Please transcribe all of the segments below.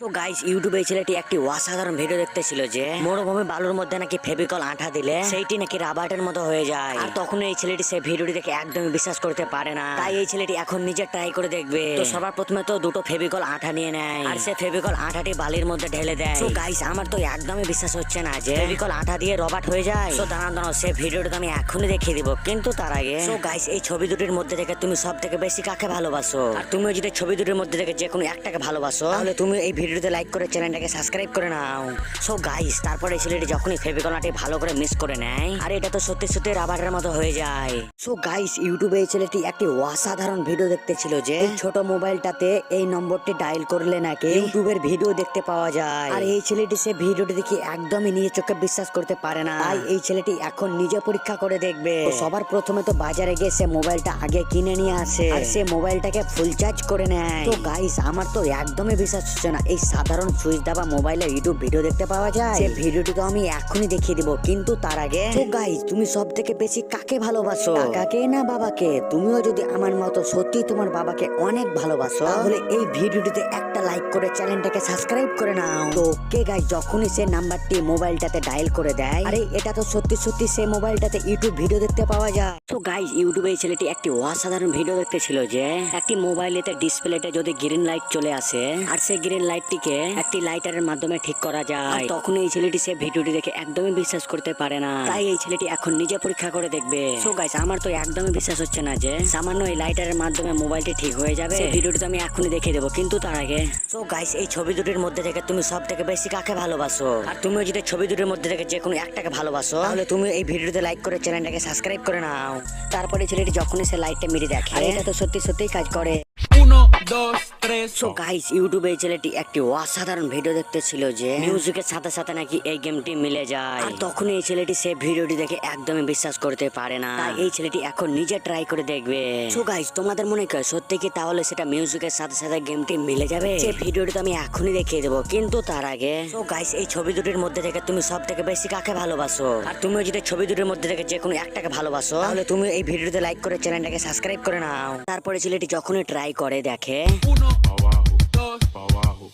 তো গাইস ইউটিউবে এই ছেলেটি একটি অসাধারণ ভিডিও দেখতেছিল যে মরুভূমি বালুর মধ্যে নাকি ফেভিকল আঠা দিলে সেইটি নাকি রাবারের মতো হয়ে যায়। আর তখন এই ছেলেটি সেই ভিডিওটি দেখে একদমই বিশ্বাস করতে পারে না, তাই এই ছেলেটি এখন নিজে ট্রাই করে দেখবে। তো সবার প্রথমে তো দুটো ফেভিকল আঠা নিয়ে নেয় আর সে ফেভিকল আঠাটি বালির মধ্যে ঢেলে দেয়। তো গাইস আমার তো একদমই বিশ্বাস হচ্ছে না যে ফেভিকল আঠা দিয়ে রবার্ট হয়ে যায়। তো দাঁড়াও সে ভিডিওটা তো আমি এখনই দেখিয়ে দিব, কিন্তু তার আগে তো গাইস এই ছবি দুটির মধ্যে থেকে তুমি সব থেকে বেশি কাকে ভালোবাসো? আর তুমিও যদি ছবি দুটির মধ্যে থেকে যে কোনো একটাকে ভালোবাসো তাহলে তুমি এই ভিডিওতে লাইক করে চ্যানেলটাকে সাবস্ক্রাইব করে নাও। সো গাইস তারপরে ছেলেটি যখনই ফেভিকল আঠা ভালো করে মিক্স করে নেয় আর এটা তো সত্যি সত্যি রাবারের মতো হয়ে যায়। সো গাইস ইউটিউবে এই ছেলেটি একটি অসাধারণ ভিডিও দেখতেছিল যে ছোট মোবাইলটাতে এই নম্বরটি ডায়াল করলে নাকি ইউটিউবের ভিডিও দেখতে পাওয়া যায়। আর এই ছেলেটি সে ভিডিওটি দেখে একদমই নিজের চোখে বিশ্বাস করতে পারে না, তাই এই ছেলেটি এখন নিজে পরীক্ষা করে দেখবে। তো সবার প্রথমে তো বাজারে গিয়ে সে মোবাইলটা আগে কিনে নিয়ে আসে আর সে মোবাইলটাকে ফুল চার্জ করে নেয়। তো গাইস আমার তো একদমই বিশ্বাস হচ্ছে না এই সাধারণ সুইচ দাবা মোবাইলে ইউটিউব ভিডিও দেখতে পাওয়া যায়। সে ভিডিওটি তো আমি এখনই দেখিয়ে দিব, কিন্তু তার আগে তো গাইস তুমি সব থেকে বেশি কাকে ভালোবাসো, কাকাকে না বাবাকে? তুমিও যদি আমার মতো সত্যি তোমার বাবাকে অনেক ভালোবাসো তাহলে এই ভিডিওটিতে একটা লাইক করে চ্যানেলটাকে সাবস্ক্রাইব করে নাও। তো ওকে গাইস যখনই সে নাম্বারটি মোবাইলটাতে ডায়াল করে দেয় আরে এটা তো সত্যি সত্যি সে মোবাইলটাতে ইউটিউব ভিডিও দেখতে পাওয়া যায়। তো গাইস ইউটিউবে এই ছেলেটি একটি অসাধারণ ভিডিও দেখতেছিল যে একটি মোবাইলেতে ডিসপ্লেতে যদি গ্রিন লাইট চলে আসে আর সেই গ্রিন লাইটটিকে একটি লাইটারের মাধ্যমে ঠিক করা যায়। তখন এই ছেলেটি সে ভিডিওটি দেখে একদমই বিশ্বাস করতে পারে না, তাই এই ছেলেটি এখন নিজে পরীক্ষা করে দেখবে। সো গাইস আমার তো একদমই বিশ্বাস হচ্ছে না যে সামান্য এই লাইটারের মাধ্যমে মোবাইলটি ঠিক হয়ে যাবে। সেই ভিডিওটি তো আমি এখনই দেখিয়ে দেবো, কিন্তু তার আগে সো গাইস এই ছবি দুটির মধ্যে থেকে তুমি সব থেকে বেশি কাকে ভালোবাসো? আর তুমিও যদি ছবি দুটির মধ্যে থেকে যে কোনো একটাকে ভালোবাসো তাহলে তুমি এই ভিডিওতে লাইক করে চ্যানেলটাকে সাবস্ক্রাইব করে নাও। তারপরে ছেলেটি যখনই সে লাইটটা মেরে দেখে আর এটা তো সত্যি সত্যিই কাজ করে। 1, 2, 3. সো গাইস ইউটিউবে এই ছেলেটি একটি অসাধারণ ভিডিও দেখতেছিল যে মিউজিকের সাথে সাথে নাকি এই গেমটি মিলে যায়। আর তখন এই ছেলেটি সে ভিডিওটি দেখে একদমই বিশ্বাস করতে পারে না, তাই এই ছেলেটি এখন নিজে ট্রাই করে দেখবে। সো গাইস তোমাদের মনে হয় সত্যি কি তাহলে সেটা মিউজিকের সাথে সাথে গেমটি মিলে যাবে? সেই ভিডিওটি তো আমি এখনই দেখিয়ে দেবো, কিন্তু তার আগে সো গাইস এই ছবি দুটির মধ্যে থেকে তুমি সব থেকে বেশি কাকে ভালোবাসো? আর তুমিও যদি ছবি দুটির মধ্যে থেকে যে কোনো একটাকে ভালোবাসো তাহলে তুমি এই ভিডিওতে লাইক করে চ্যানেলটাকে সাবস্ক্রাইব করে নাও। তারপরে ছেলেটি যখনই ট্রাই করে দেখে 1, abajo, 2, para abajo.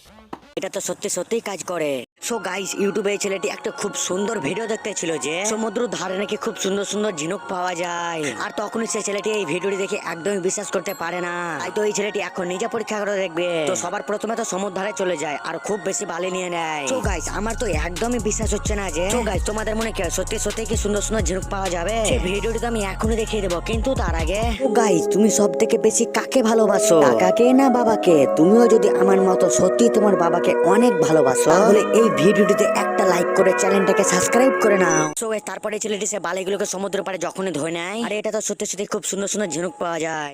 এটা তো সত্যি সত্যিই কাজ করে। সো গাইস ইউটিউবে এই ছেলেটি একটা খুব সুন্দর ভিডিও দেখতেছিল যে সমুদ্র ধারে নাকি খুব সুন্দর সুন্দর ঝিনুক পাওয়া যায়। আর তখনই সে ছেলেটি এই ভিডিওটি দেখে একদমই বিশ্বাস করতে পারে না, তাই তো এই ছেলেটি এখন নিজে পরীক্ষা করে দেখবে। তো সবার প্রথমে তো সমুদ্র ধারে চলে যায় আর খুব বেশি বালি নিয়ে নেয়। সো গাইস আমার তো একদমই বিশ্বাস হচ্ছে না যে গাইস তোমাদের মনে কি সত্যি সত্যি কি সুন্দর সুন্দর ঝিনুক পাওয়া যাবে? সেই ভিডিওটি তো আমি এখনই দেখিয়ে দেবো, কিন্তু তার আগে গাইস তুমি সব থেকে বেশি কাকে ভালোবাসো, কাকাকে না বাবাকে? তুমিও যদি আমার মতো সত্যি তোমার বাবাকে অনেক ভালোবাসো তাহলে এই ভিডিওটিতে একটা লাইক করে চ্যানেলটাকে সাবস্ক্রাইব করে নাও। সো তারপরে ছেলেটি সে বালিগুলোকে সমুদ্রের পাড়ে যখনই ধরে নেয় আর এটা তো সত্যি সত্যি খুব সুন্দর সুন্দর ঝিনুক পাওয়া যায়।